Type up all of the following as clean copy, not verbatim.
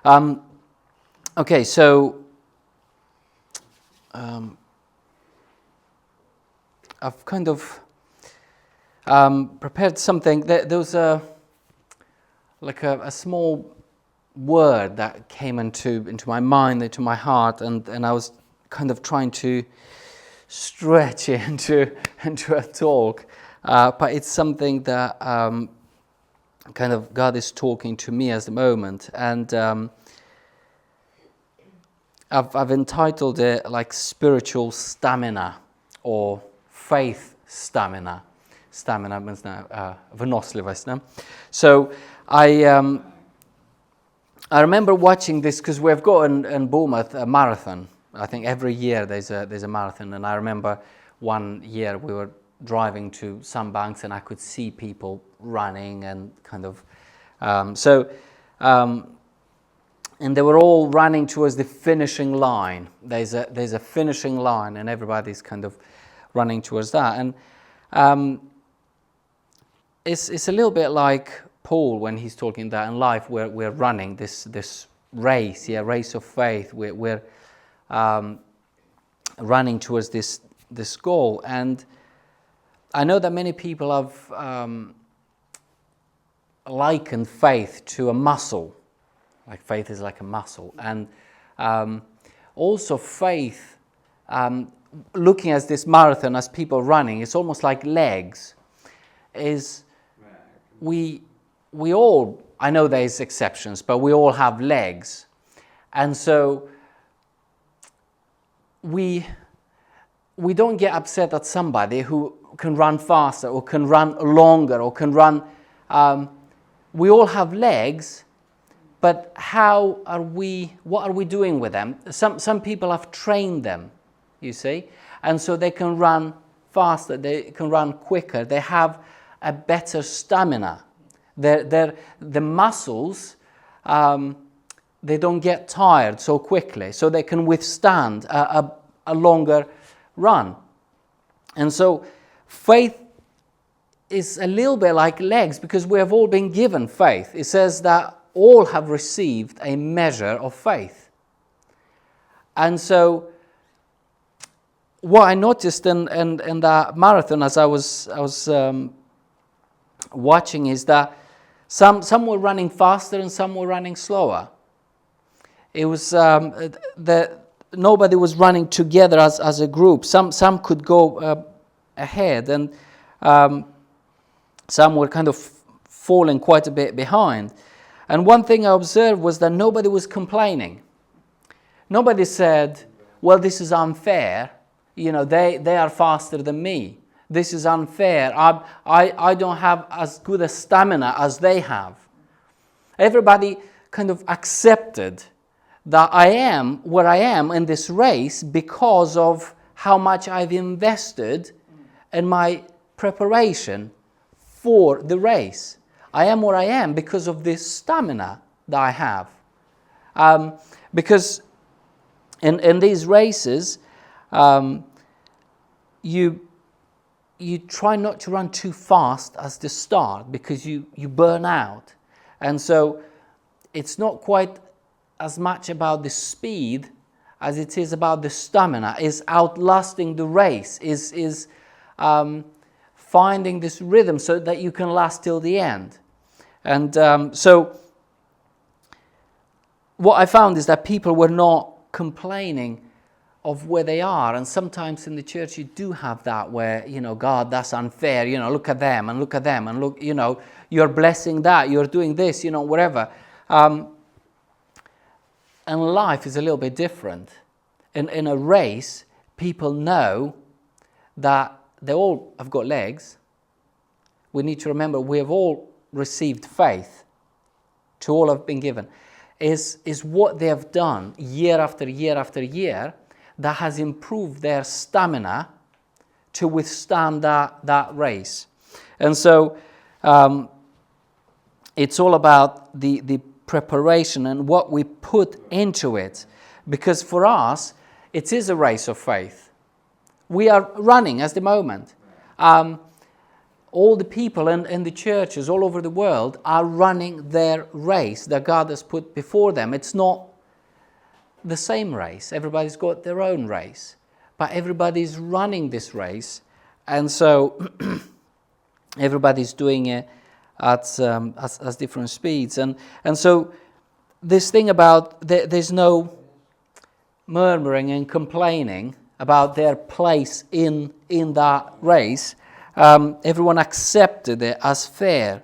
Okay, so I've kind of prepared something. There was a small word that came into my mind, into my heart, and I was kind of trying to stretch it into a talk, but it's something that kind of God is talking to me at the moment, and I've entitled it like spiritual stamina or faith stamina. Stamina means wynosiливость. So I remember watching this because we've got in Bournemouth a marathon. I think every year there's a marathon, and I remember one year we were driving to some banks and I could see people running and kind of and they were all running towards the finishing line. There's a finishing line and everybody's kind of running towards that, and it's a little bit like Poole when he's talking that in life we're running this race, race of faith. We're running towards this goal, and I know that many people have likened faith to a muscle. Like faith is like a muscle, and also faith, looking at this marathon as people running, it's almost like legs. We all, I know there's exceptions, but we all have legs, and so we don't get upset at somebody who can run faster or can run longer or can run. We all have legs, but what are we doing with them? Some people have trained them, you see, and so they can run faster, they can run quicker, they have a better stamina. The muscles, they don't get tired so quickly, so they can withstand a longer run. And so faith is a little bit like legs, because we have all been given faith. It says that all have received a measure of faith. And so what I noticed in that marathon as I was watching is that some were running faster and some were running slower. It was nobody was running together as a group. Some could go ahead, and some were kind of falling quite a bit behind. And one thing I observed was that nobody was complaining. Nobody said, well, this is unfair. You know, they are faster than me. This is unfair. I don't have as good a stamina as they have. Everybody kind of accepted that I am where I am in this race because of how much I've invested in my preparation for the race. I am where I am because of this stamina that I have. Because in these races, you try not to run too fast as the start, because you burn out. And so it's not quite as much about the speed as it is about the stamina, is outlasting the race, is finding this rhythm so that you can last till the end. And so what I found is that people were not complaining of where they are. And sometimes in the church you do have that where, you know, God, that's unfair, you know, look at them and look at them and look, you know, you're blessing that, you're doing this, you know, whatever. And life is a little bit different. In a race, people know that they all have got legs. We need to remember we have all received faith. To all have been given. Is what they have done year after year after year that has improved their stamina to withstand that race. And so it's all about the preparation and what we put into it. Because for us, it is a race of faith. We are running at the moment. all the people in the churches all over the world are running their race that God has put before them. It's not the same race. Everybody's got their own race. But everybody's running this race. And so everybody's doing it at different speeds. And so this thing about there's no murmuring and complaining about their place in that race. Everyone accepted it as fair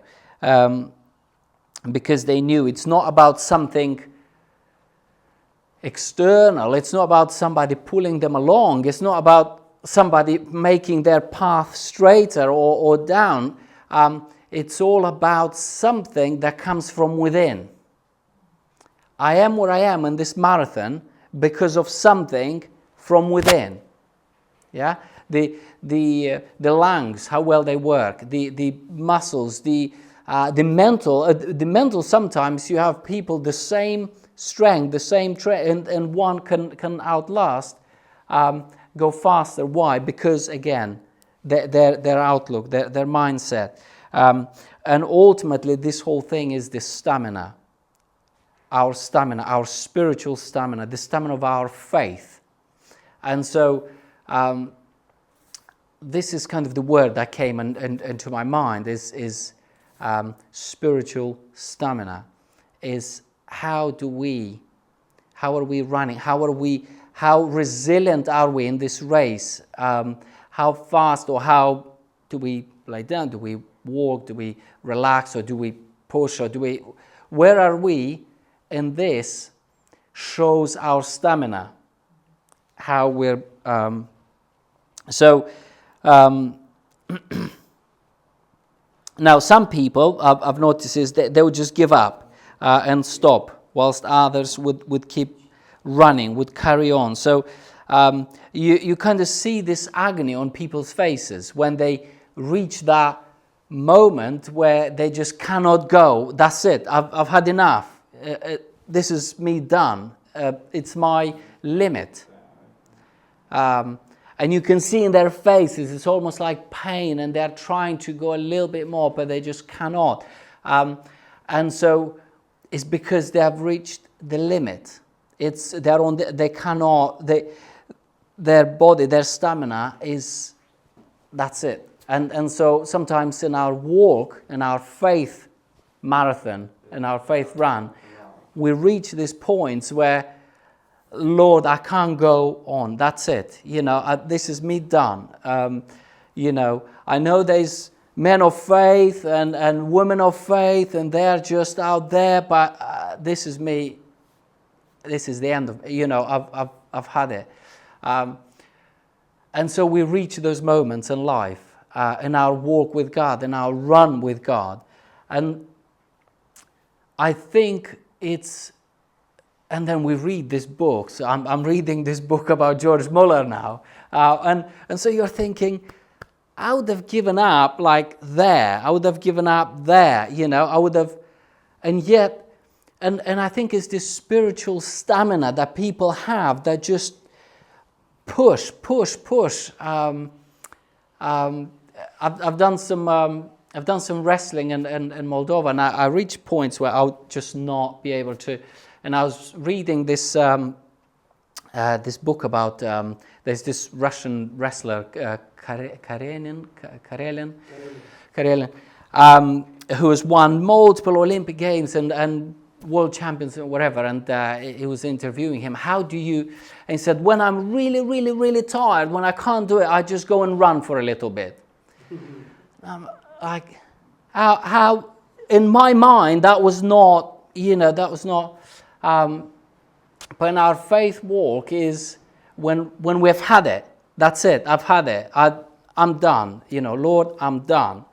because they knew it's not about something external. It's not about somebody pulling them along. It's not about somebody making their path straighter or down. It's all about something that comes from within. I am where I am in this marathon because of something from within. Yeah, the lungs, how well they work, the muscles, the mental. Sometimes you have people the same strength, the same and one can outlast, go faster. Why? Because again, their outlook, their mindset, and ultimately this whole thing is the stamina, our spiritual stamina, the stamina of our faith. And so this is kind of the word that came into my mind is spiritual stamina. Is how are we running? How resilient are we in this race? How fast or how do we lay down? Do we walk? Do we relax? Or do we push? Or where are we in this? Shows our stamina. How we're now some people I've noticed is that they would just give up and stop, whilst others would keep running, would carry on. So you kind of see this agony on people's faces when they reach that moment where they just cannot go. That's it. I've had enough. This is me done. It's my limit. And you can see in their faces, it's almost like pain, and they're trying to go a little bit more, but they just cannot. And so it's because they have reached the limit. Their body, their stamina is, that's it. And so sometimes in our walk, in our faith marathon, in our faith run, we reach these points where, Lord, I can't go on. That's it. This is me done. I know there's men of faith and women of faith, and they're just out there, but this is me. This is the end of, I've had it. And so we reach those moments in life, in our walk with God, in our run with God. And I think and then we read this book. So I'm reading this book about George Muller now. And so you're thinking, I would have given up there. I would have given up there. I would have, and yet, and I think it's this spiritual stamina that people have that just push. I've done some wrestling in Moldova, and I reach points where I would just not be able to. And I was reading this this book about there's this Russian wrestler Karelin, who has won multiple Olympic Games and world champions and whatever. And he was interviewing him. How do you? And he said, when I'm really, really, really tired, when I can't do it, I just go and run for a little bit. Like how in my mind that was not. But in our faith walk is when we've had it. That's it. I've had it. I'm done. Lord, I'm done.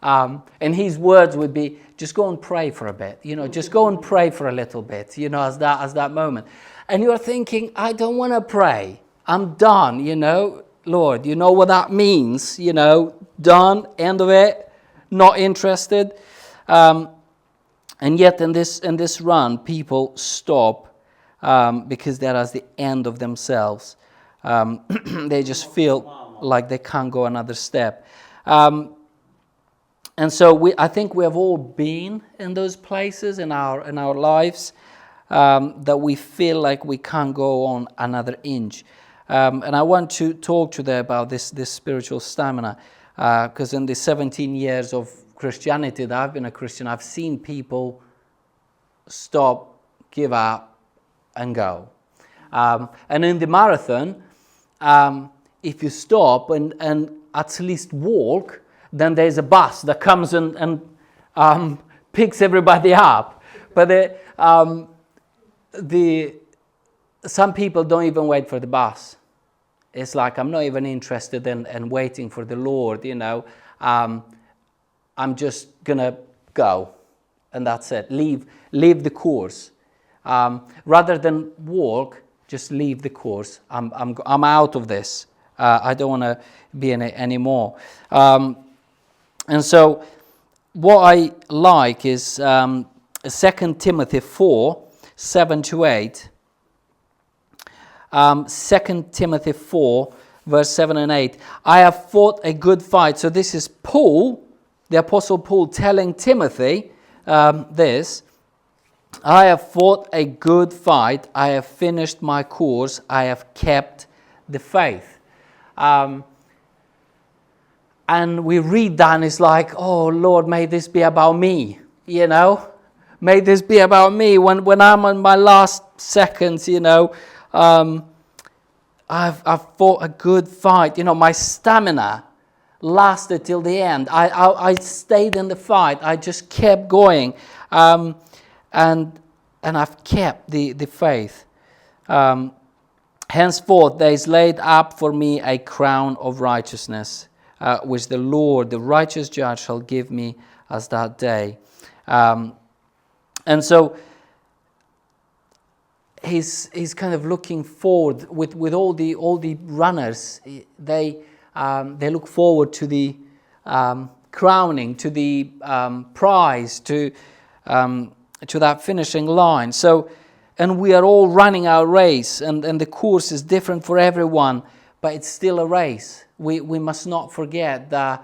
And his words would be, just go and pray for a bit. Just go and pray for a little bit. As that moment. And you're thinking, I don't want to pray. I'm done. Lord, you know what that means. Done. End of it. Not interested. And yet in this run, people stop because they're at the end of themselves. They just feel like they can't go another step. And so I think we have all been in those places in our lives that we feel like we can't go on another inch. And I want to talk today about this spiritual stamina, because in the 17 years of Christianity that I've been a Christian, I've seen people stop, give up, and go. And in the marathon, if you stop and at least walk, then there's a bus that comes and picks everybody up. But some people don't even wait for the bus. It's like, I'm not even interested in waiting for the Lord, you know. I'm just going to go, and that's it. Leave the course. Rather than walk, just leave the course. I'm out of this. I don't want to be in it anymore. And so what I like is 2 Timothy 4, 7-8. 2 Timothy 4, verse 7 and 8. I have fought a good fight. So this is Poole, the Apostle Poole, telling Timothy this. I have fought a good fight. I have finished my course. I have kept the faith. And we read that and it's like, oh Lord, may this be about me, you know. May this be about me when I'm on my last seconds, you know. I've fought a good fight. You know, my stamina lasted till the end. I stayed in the fight. I just kept going. And I've kept the faith. Henceforth there is laid up for me a crown of righteousness, which the Lord, the righteous judge, shall give me as that day. And so he's kind of looking forward with all the runners. They look forward to the crowning, to the prize, to that finishing line. So, and we are all running our race, and the course is different for everyone, but it's still a race. We must not forget that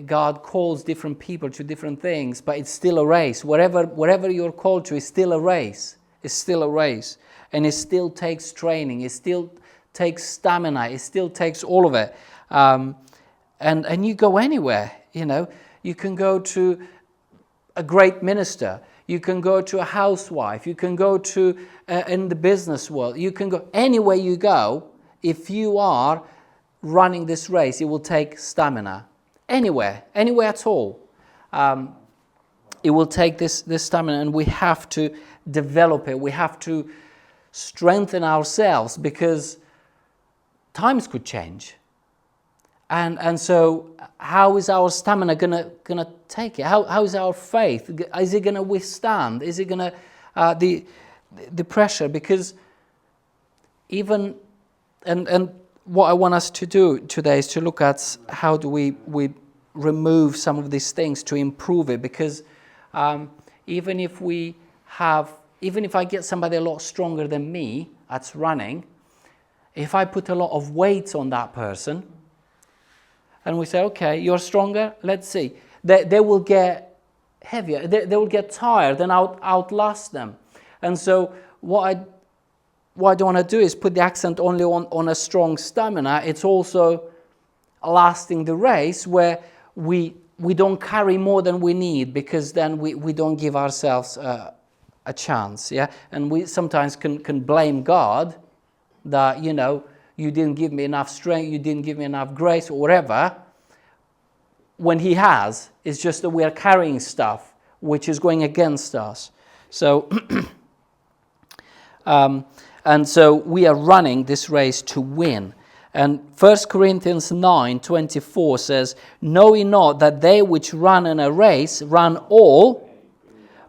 God calls different people to different things, but it's still a race. Whatever you're called to is still a race. It's still a race. And it still takes training. It still takes stamina. It still takes all of it. And you go anywhere, you know. You can go to a great minister. You can go to a housewife. You can go to, in the business world. You can go anywhere you go. If you are running this race, it will take stamina. Anywhere at all. It will take this stamina, and we have to develop it. We have to strengthen ourselves, because times could change. And so how is our stamina gonna take it? How is our faith? Is it gonna withstand? Is it gonna the pressure? Because even and what I want us to do today is to look at how do we remove some of these things to improve it. Because even if I get somebody a lot stronger than me at running, if I put a lot of weight on that person, and we say, okay, you're stronger, let's see, they will get heavier, they will get tired, and outlast them. And so what I don't want to do is put the accent only on a strong stamina. It's also lasting the race, where we don't carry more than we need, because then we don't give ourselves a chance, yeah. And we sometimes can blame God that, you know, you didn't give me enough strength, you didn't give me enough grace, or whatever, when He has. It's just that we are carrying stuff which is going against us. So and so we are running this race to win. And 1 Corinthians 9:24 says, know ye not that they which run in a race run all,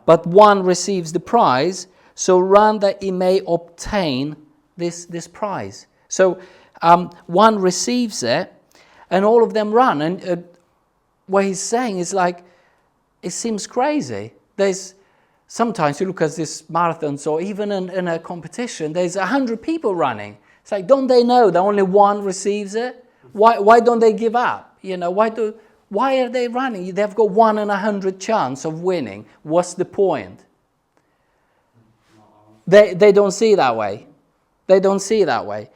but one receives the prize? So run that ye may obtain this prize. So one receives it, and all of them run. And what he's saying is like, it seems crazy. There's sometimes you look at this marathons, or even in a competition, there's 100 people running. It's like, don't they know that only one receives it? Why don't they give up? You know, why Why are they running? They've got 1 in 100 chance of winning. What's the point? They don't see it that way. They don't see it that way.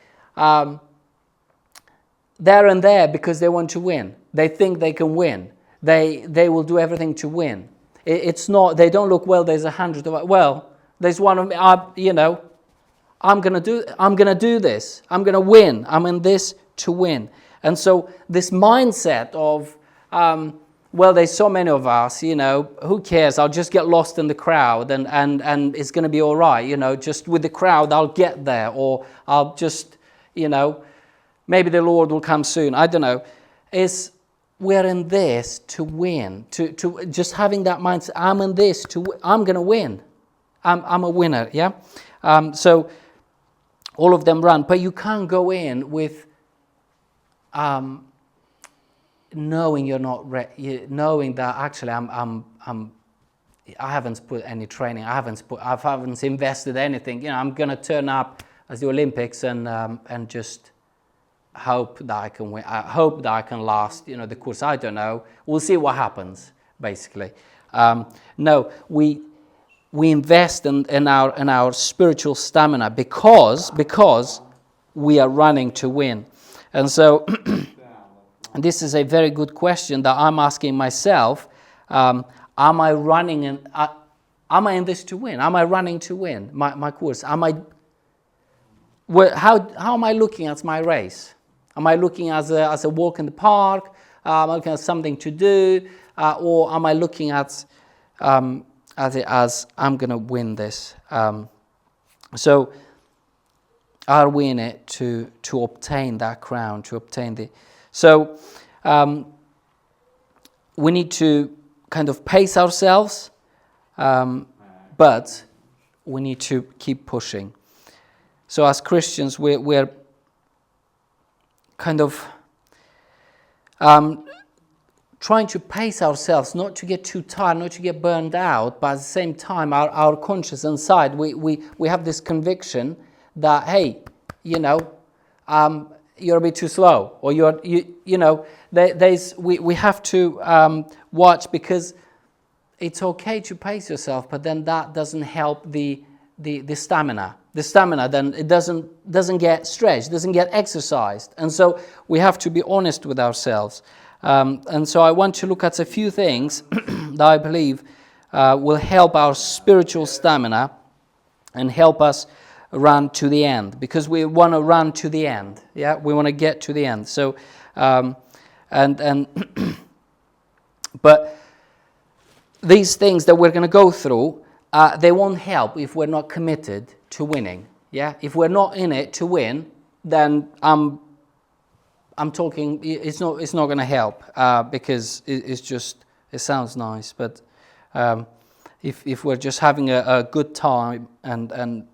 They're in there because they want to win. They think they can win. They will do everything to win. It's not. They don't look, well, there's 100 of, well, there's one of me. I'm gonna do this. I'm gonna win. I'm in this to win. And so this mindset of, well, there's so many of us, who cares? I'll just get lost in the crowd and it's going to be all right, just with the crowd, I'll get there, or I'll just, maybe the Lord will come soon. I don't know. We're in this to win, to just having that mindset. I'm in this I'm going to win. I'm a winner, yeah? So all of them run, but you can't go in with knowing you're not knowing that actually I haven't put any training. I haven't invested anything. I'm going to turn up as the Olympics and just hope that I can win. I hope that I can last. The course. I don't know. We'll see what happens. Basically, no. We invest in our spiritual stamina because we are running to win, and so. And this is a very good question that I'm asking myself. Am I running am I in this to win? Am I running to win my course? How am I looking at my race? Am I looking as a walk in the park? Am I looking at something to do? Or am I looking at it as I'm going to win this? So are we in it to obtain that crown, to obtain the... So we need to kind of pace ourselves, but we need to keep pushing. So as Christians, we're kind of trying to pace ourselves, not to get too tired, not to get burned out, but at the same time, our conscience inside, we have this conviction that, hey, you're a bit too slow, or we have to watch, because it's okay to pace yourself, but then that doesn't help the stamina. The stamina, then it doesn't get stretched, doesn't get exercised, and so we have to be honest with ourselves. And so I want to look at a few things that I believe will help our spiritual stamina and help us run to the end, because we want to run to the end. Yeah, we want to get to the end. So, but these things that we're going to go through, they won't help if we're not committed to winning. Yeah, if we're not in it to win, then I'm talking. It's not going to help because it sounds nice, but if we're just having a good time and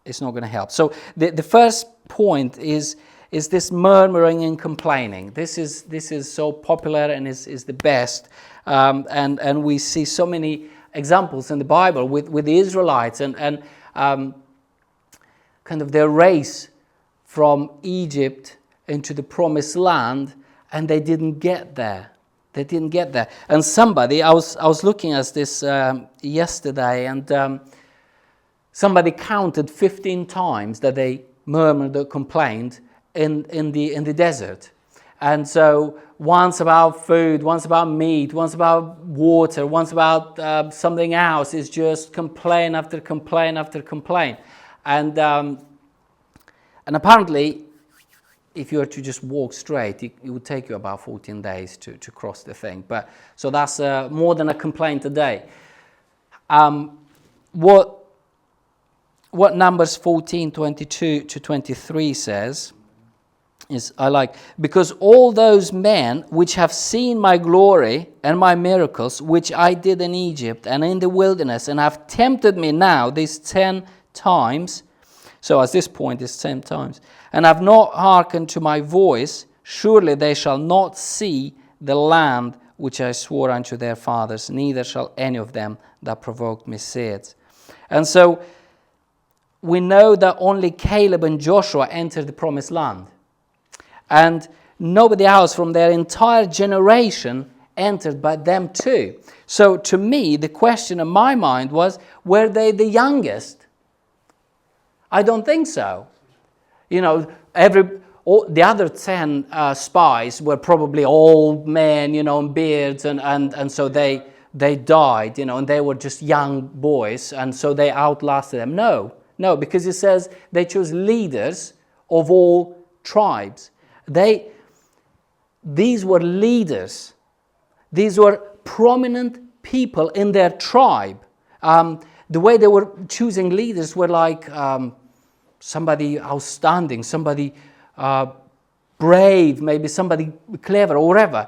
it's not going to help. So the first point is this murmuring and complaining. This is so popular and is the best, and we see so many examples in the Bible with the Israelites and kind of their race from Egypt into the promised land, and they didn't get there. They didn't get there. And somebody, I was looking at this yesterday, and somebody counted 15 times that they murmured or complained in the desert. And so once about food, once about meat, once about water, once about something else, is just complaint after complaint after complaint. And apparently, if you were to just walk straight, it would take you about 14 days to cross the thing. But so that's more than a complaint a day. What Numbers 14:22-23 says is, I like, because all those men which have seen my glory and my miracles, which I did in Egypt and in the wilderness, and have tempted me now these 10 times, so at this point it's 10 times, and have not hearkened to my voice, surely they shall not see the land which I swore unto their fathers, neither shall any of them that provoked me see it. And so we know that only Caleb and Joshua entered the promised land. And nobody else from their entire generation entered but them too. So to me, the question in my mind was, were they the youngest? I don't think so. You know, the other 10 spies were probably old men, you know, and beards, and so they died, you know, and they were just young boys, and so they outlasted them. No, because it says they chose leaders of all tribes. These were leaders. These were prominent people in their tribe. The way they were choosing leaders were like somebody outstanding, somebody brave, maybe somebody clever or whatever.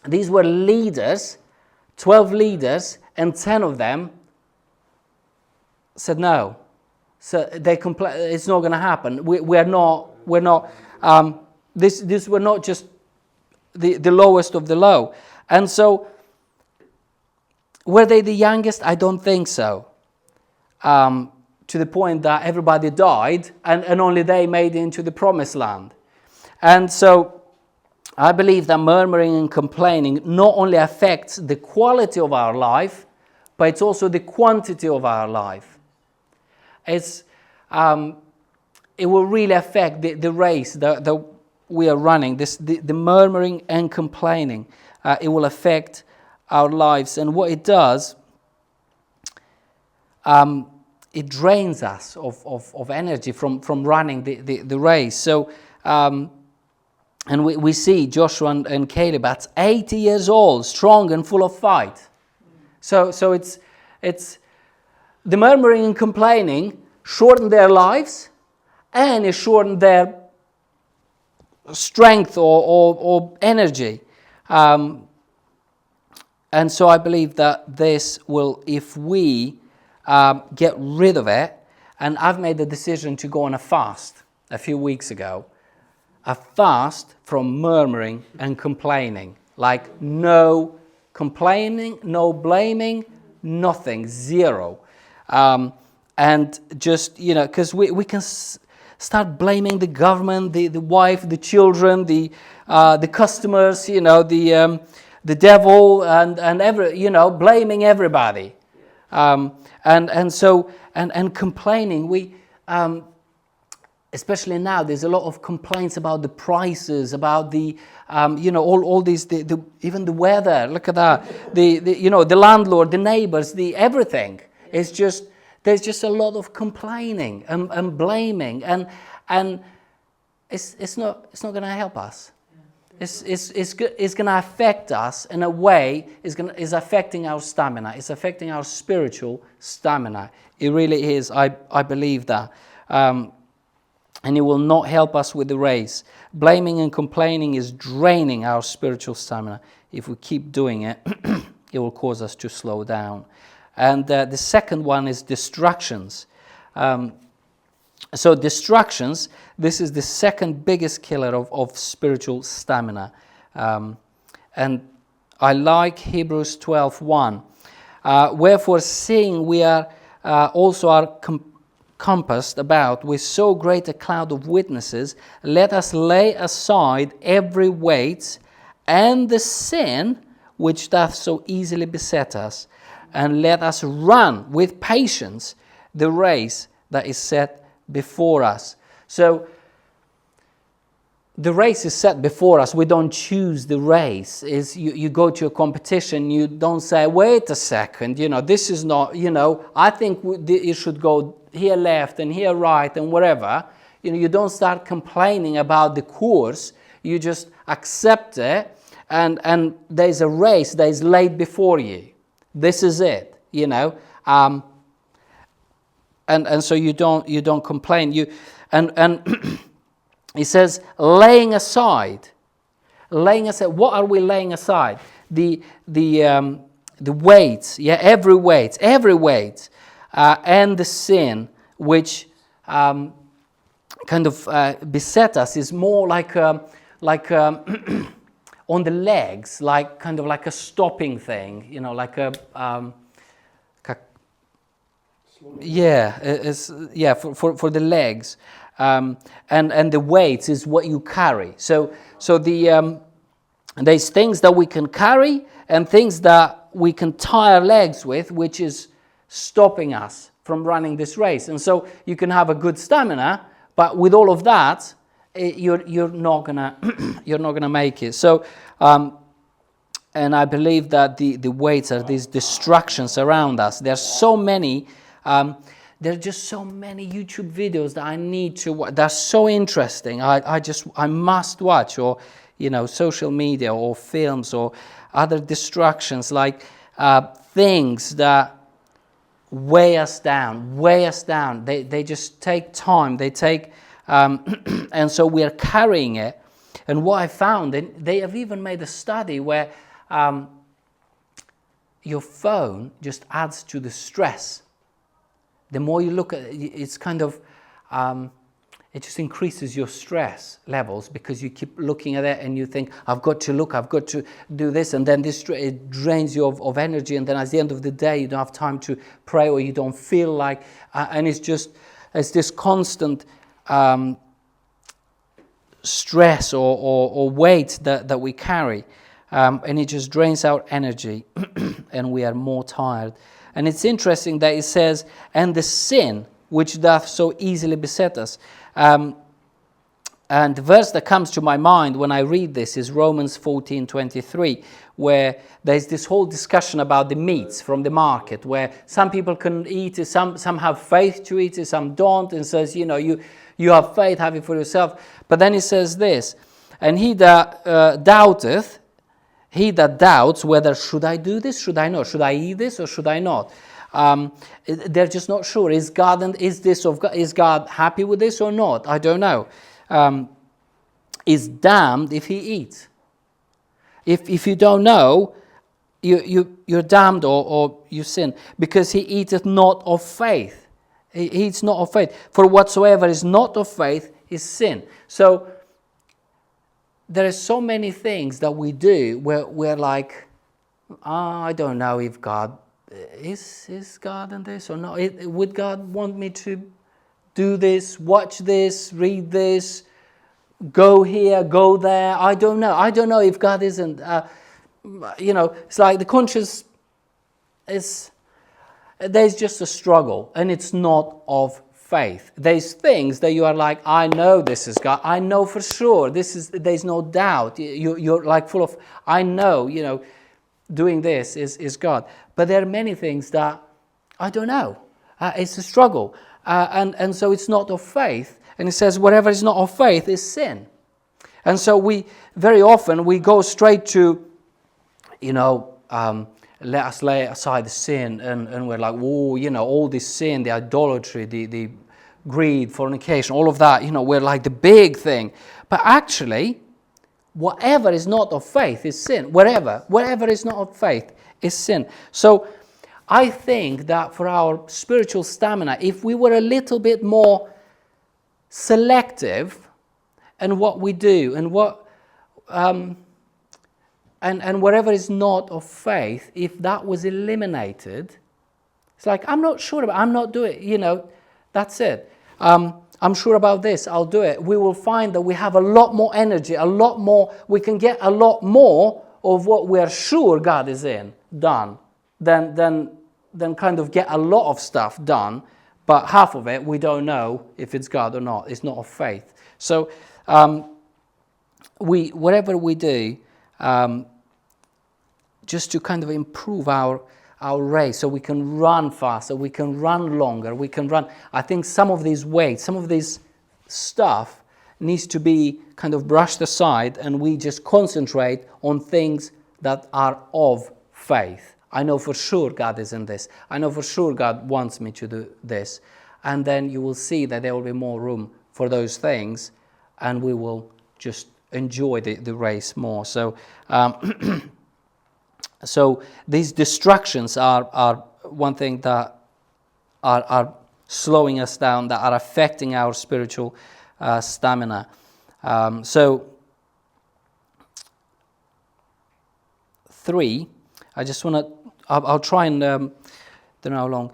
These were leaders, 12 leaders, and 10 of them said no. So it's not going to happen. We're not. This were not just the lowest of the low. And so, were they the youngest? I don't think so. To the point that everybody died and only they made it into the promised land. And so, I believe that murmuring and complaining not only affects the quality of our life, but it's also the quantity of our life. It will really affect the race that we are running. The murmuring and complaining, it will affect our lives. And what it does, it drains us of energy from running the race. So, and we see Joshua and Caleb at 80 years old, strong and full of fight. So it's the murmuring and complaining shortened their lives, and it shortened their strength or energy. And so I believe that this will, if we get rid of it, and I've made the decision to go on a fast a few weeks ago, a fast from murmuring and complaining. Like no complaining, no blaming, nothing, zero. And just, you know, because we can start blaming the government, the wife, the children, the customers, you know, the devil, and blaming everybody. And complaining, especially now, there's a lot of complaints about the prices, about the, all these, even the weather. Look at that. The landlord, the neighbors, everything. It's just, there's just a lot of complaining and blaming, and it's not going to help us. It's going to affect us in a way. Is affecting our stamina. It's affecting our spiritual stamina. It really is. I believe that. And it will not help us with the race. Blaming and complaining is draining our spiritual stamina. If we keep doing it, it will cause us to slow down. And the second one is distractions. So distractions, this is the second biggest killer of spiritual stamina. And I like Hebrews 12:1. Wherefore, seeing we are also compassed about with so great a cloud of witnesses, let us lay aside every weight and the sin which doth so easily beset us, and let us run with patience the race that is set before us. So the race is set before us. We don't choose the race. You go to a competition, you don't say, wait a second, this is not, I think it should go here left and here right and whatever. You don't start complaining about the course. You just accept it, and there's a race that is laid before you. This is it, and so you don't complain. And he says, laying aside. What are we laying aside? The weights, every weight, and the sin which kind of beset us is more like on the legs, like kind of like a stopping thing, like a for the legs. and the weights is what you carry. So there's things that we can carry and things that we can tie our legs with, which is stopping us from running this race. And so you can have a good stamina, but with all of that, you're not gonna make it. So, and I believe that the weights are these distractions around us. There's so many. There are just so many YouTube videos that I need to watch. They're so interesting. I must watch, or social media or films or other distractions, like things that weigh us down. They just take time. They take, and so we are carrying it. And what I found, they have even made a study where your phone just adds to the stress. The more you look at it, it's kind of, it just increases your stress levels because you keep looking at it and you think, I've got to look, I've got to do this, and then it drains you of energy, and then at the end of the day you don't have time to pray, or you don't feel like, and it's this constant stress or weight that we carry, and it just drains our energy and we are more tired. And it's interesting that it says, and the sin which doth so easily beset us. And the verse that comes to my mind when I read this is Romans 14:23, where there's this whole discussion about the meats from the market, where some people can eat it, some have faith to eat it, some don't, and says, you have faith, have it for yourself. But then it says this, and he that doubteth, he that doubts whether should I do this, should I not, should I eat this or should I not? They're just not sure. Is God happy with this or not? I don't know. Is damned if he eats. If you don't know, you're damned or you sin, because he eateth not of faith. He eats not of faith. For whatsoever is not of faith is sin. So there are so many things that we do where we're like, I don't know if God is God in this or not. Would God want me to do this, watch this, read this, go here, go there? I don't know. I don't know if God isn't. It's like the conscience is. There's just a struggle, and it's not of faith. There's things that you are like, I know this is God. I know for sure there's no doubt. You're like full of, I know, doing this is God. But there are many things that I don't know. It's a struggle. And so it's not of faith. And it says whatever is not of faith is sin. And so we very often go straight to, let us lay aside the sin, and we're like, all this sin, the idolatry, the greed, fornication, all of that, we're like the big thing. But actually, whatever is not of faith is sin. Whatever is not of faith is sin. So I think that for our spiritual stamina, if we were a little bit more selective in what we do and what and whatever is not of faith, if that was eliminated, it's like, I'm not sure about, I'm not doing, that's it. I'm sure about this, I'll do it. We will find that we have a lot more energy, a lot more, we can get a lot more of what we are sure God is done, than kind of get a lot of stuff done, but half of it we don't know if it's God or not. It's not of faith. So whatever we do, just to kind of improve our race, so we can run faster, we can run longer, we can run. I think some of these weights, some of this stuff needs to be kind of brushed aside, and we just concentrate on things that are of faith. I know for sure God is in this. I know for sure God wants me to do this. And then you will see that there will be more room for those things, and we will just enjoy the race more. So so these distractions are one thing that are slowing us down, that are affecting our spiritual stamina. So 3, I just want to, I'll try and, don't know how long,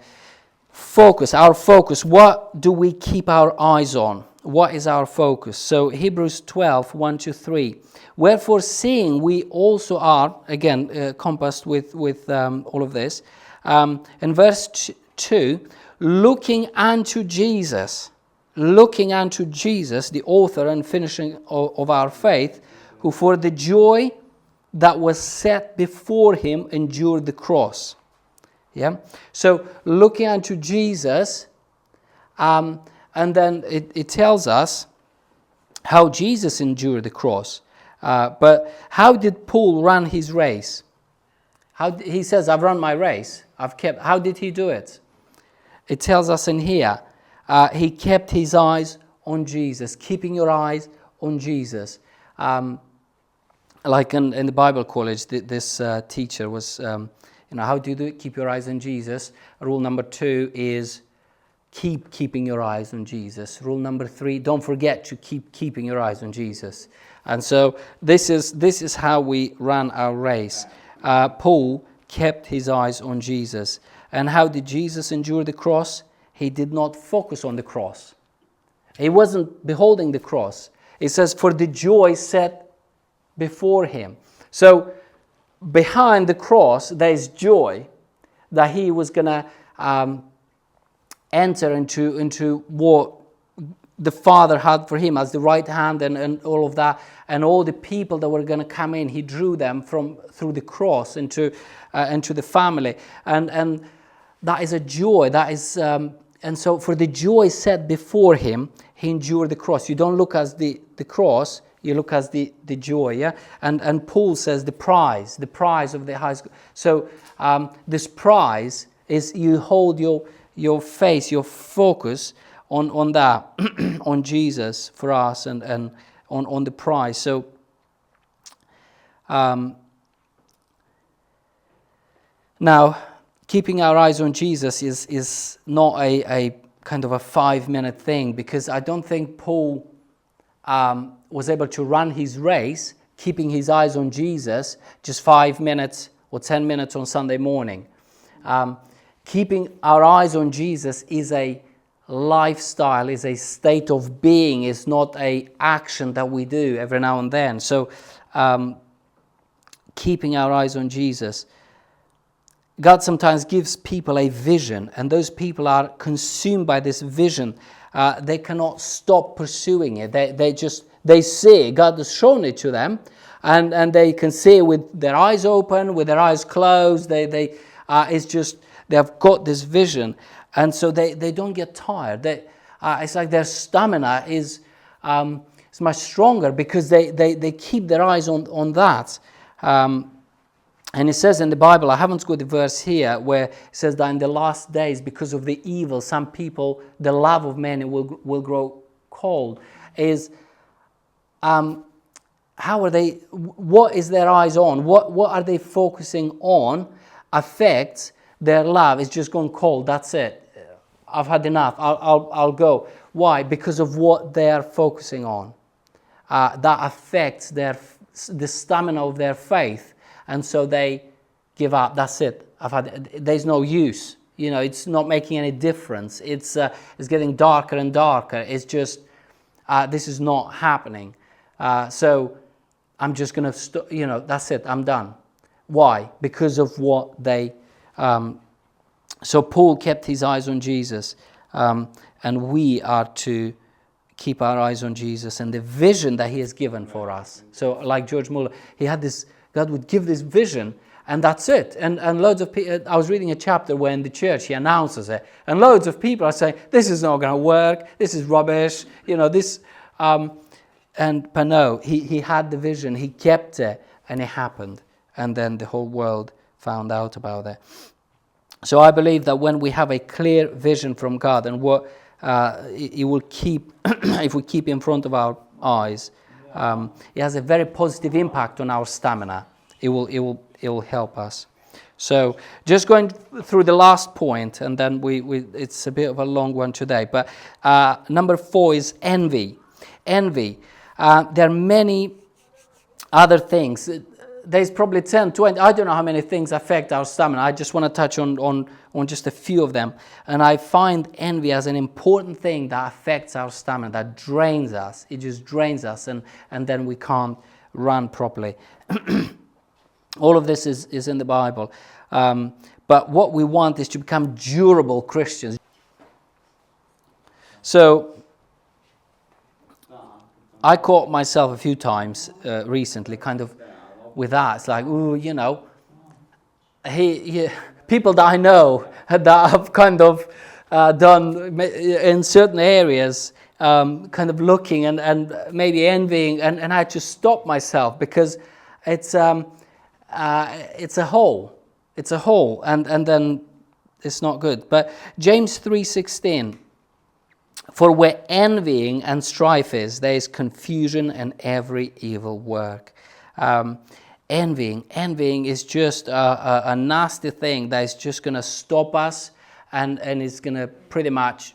our focus. What do we keep our eyes on? what is our focus? So Hebrews 12, 1-3. Wherefore, seeing we also are, again, compassed with all of this. In verse 2, looking unto Jesus, the author and finishing of our faith, who for the joy that was set before him endured the cross. Yeah. So looking unto Jesus, and then it tells us how Jesus endured the cross. But how did Poole run his race? He says, I've run my race. How did he do it? It tells us in here, he kept his eyes on Jesus. Keeping your eyes on Jesus. Like in the Bible college, this teacher was, how do you do it? Keep your eyes on Jesus. Rule number 2 is keeping your eyes on Jesus. Rule number 3, don't forget to keeping your eyes on Jesus. And so this is how we ran our race. Paul kept his eyes on Jesus. And how did Jesus endure the cross? He did not focus on the cross. He wasn't beholding the cross. It says, for the joy set before him. So behind the cross, there is joy that he was going to enter into what the Father had for him as the right hand and all of that, and all the people that were going to come in. He drew them through the cross into the family, and that is a joy. That is, and so for the joy set before him, he endured the cross. You don't look as the cross. You look as the joy, yeah? And Paul says the prize of the highest. So this prize is you hold your face, your focus on that, on Jesus for us and on the prize. So now, keeping our eyes on Jesus is not a kind of a 5-minute thing, because I don't think Paul was able to run his race, keeping his eyes on Jesus, just 5 minutes or 10 minutes on Sunday morning. Keeping our eyes on Jesus is a lifestyle, is a state of being, is not an action that we do every now and then. So keeping our eyes on Jesus. God sometimes gives people a vision, and those people are consumed by this vision. They cannot stop pursuing it. They see, God has shown it to them, and they can see it with their eyes open, with their eyes closed. It's just, they have got this vision, and so they don't get tired. It's like their stamina is much stronger because they keep their eyes on that. And it says in the Bible, I haven't got the verse here, where it says that in the last days, because of the evil, some people, the love of many will grow cold. How are they? What is their eyes on? What are they focusing on? Affects their love. It's just gone cold. That's it. I've had enough. I'll go. Why? Because of what they are focusing on. That affects the stamina of their faith. And so they give up. That's it. There's no use. It's not making any difference. It's getting darker and darker. It's just, this is not happening. So I'm just going to, that's it. I'm done. Why? Because of what they... So Paul kept his eyes on Jesus. And we are to keep our eyes on Jesus and the vision that he has given for us. So like George Muller, he had this... God would give this vision, and that's it. And loads of people, I was reading a chapter where in the church he announces it, and loads of people are saying, this is not going to work, this is rubbish, but no, he had the vision, he kept it, and it happened. And then the whole world found out about it. So I believe that when we have a clear vision from God, and what it will keep, if we keep in front of our eyes, it has a very positive impact on our stamina. It will help us. So just going through the last point, and then it's a bit of a long one today. But number 4 is envy. Envy. There are many other things. there's probably 10, 20, I don't know how many things affect our stamina. I just want to touch on just a few of them. And I find envy as an important thing that affects our stamina, that drains us. It just drains us, and then we can't run properly. All of this is in the Bible. But what we want is to become durable Christians. So I caught myself a few times recently kind of with that. It's like, ooh, you know, people that I know that have kind of done in certain areas, kind of looking and maybe envying, and I had to stop myself because it's a hole. It's a hole, and then it's not good. But James 3:16, for where envying and strife is, there is confusion and every evil work. Envying is just a nasty thing that is just going to stop us and is going to pretty much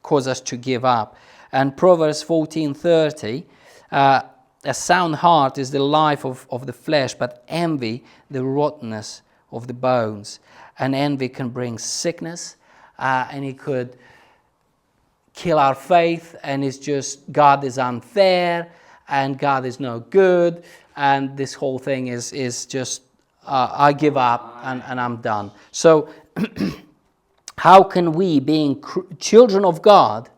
cause us to give up. And Proverbs 14:30, a sound heart is the life of the flesh, but envy the rottenness of the bones. And envy can bring sickness, and it could kill our faith, and it's just God is unfair, and God is no good, and this whole thing is just I give up and I'm done. So how can we, being children of God,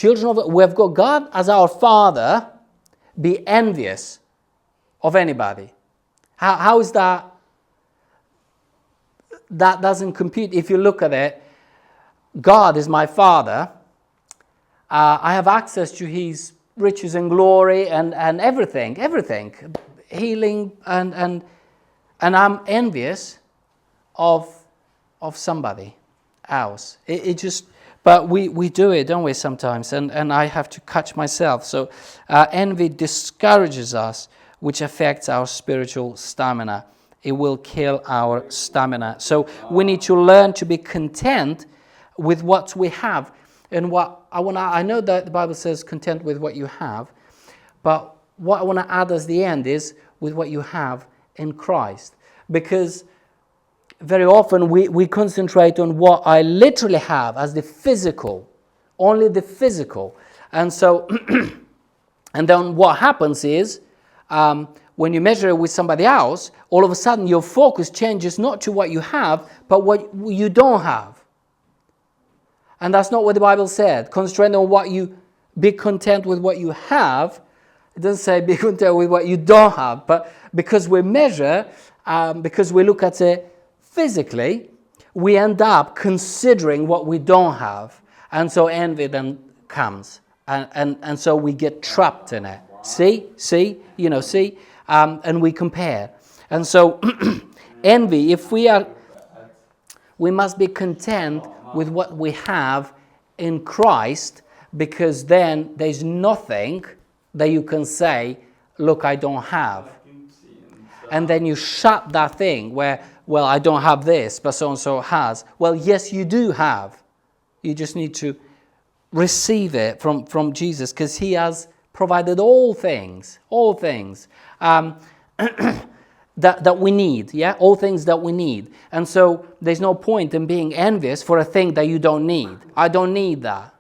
we've got God as our Father, be envious of anybody? How is that? That doesn't compute. If you look at it, God is my Father. I have access to His riches and glory and everything, healing, and I'm envious of somebody else. It just, but we do it, don't we, sometimes, and I have to catch myself. So envy discourages us, which affects our spiritual stamina. It will kill our stamina. So we need to learn to be content with what we have. And I know that the Bible says content with what you have, but what I want to add as the end is with what you have in Christ. Because very often we concentrate on what I literally have as the physical, only the physical. And so, and then what happens is, when you measure it with somebody else, all of a sudden your focus changes not to what you have, but what you don't have. And that's not what the Bible said. Concentrate on what you, be content with what you have. It doesn't say be content with what you don't have. But because we measure, because we look at it physically, we end up considering what we don't have. And so envy then comes. And so we get trapped in it. See? And we compare. And so envy, we must be content with what we have in Christ, because then there's nothing that you can say, look, I don't have. And then you shut that thing where, well, I don't have this, but so-and-so has. Well, yes, you do have. You just need to receive it from Jesus, because He has provided all things that we need, all things that we need. And so there's no point in being envious for a thing that you don't need. I don't need that,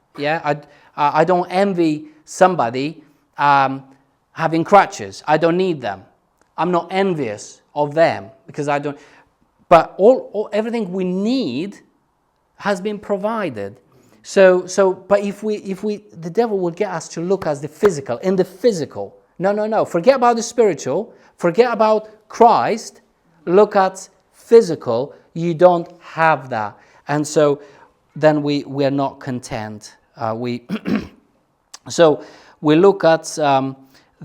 I don't envy somebody having crutches. I don't need them. I'm not envious of them because I don't. But everything we need has been provided. But if the devil will get us to look as the physical, in the physical. No. Forget about the spiritual. Forget about Christ. Look at physical. You don't have that. And so then we are not content. So we look at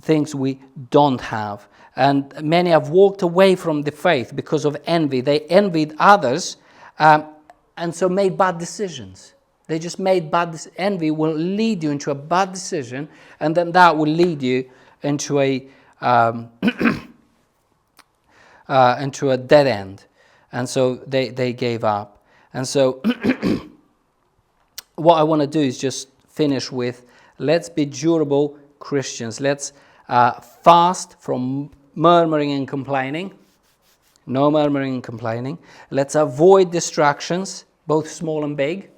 things we don't have. And many have walked away from the faith because of envy. They envied others and so made bad decisions. They just made bad decisions. Envy will lead you into a bad decision, and then that will lead you into a dead end. And so they gave up. And so what I want to do is just finish with, let's be durable Christians. Let's fast from murmuring and complaining. No murmuring and complaining. Let's avoid distractions, both small and big.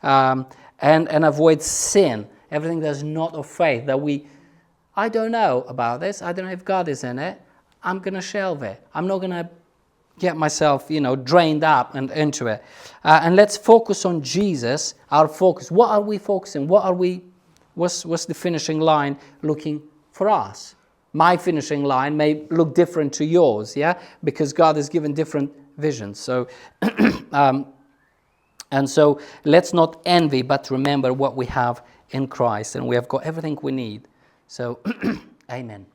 And avoid sin. Everything that's not of faith. I don't know about this. I don't know if God is in it. I'm going to shelve it. I'm not going to get myself, drained up and into it. And let's focus on Jesus, our focus. What are we focusing? What's the finishing line looking for us? My finishing line may look different to yours, yeah? Because God has given different visions. So, and so let's not envy, but remember what we have in Christ. And we have got everything we need. So, amen.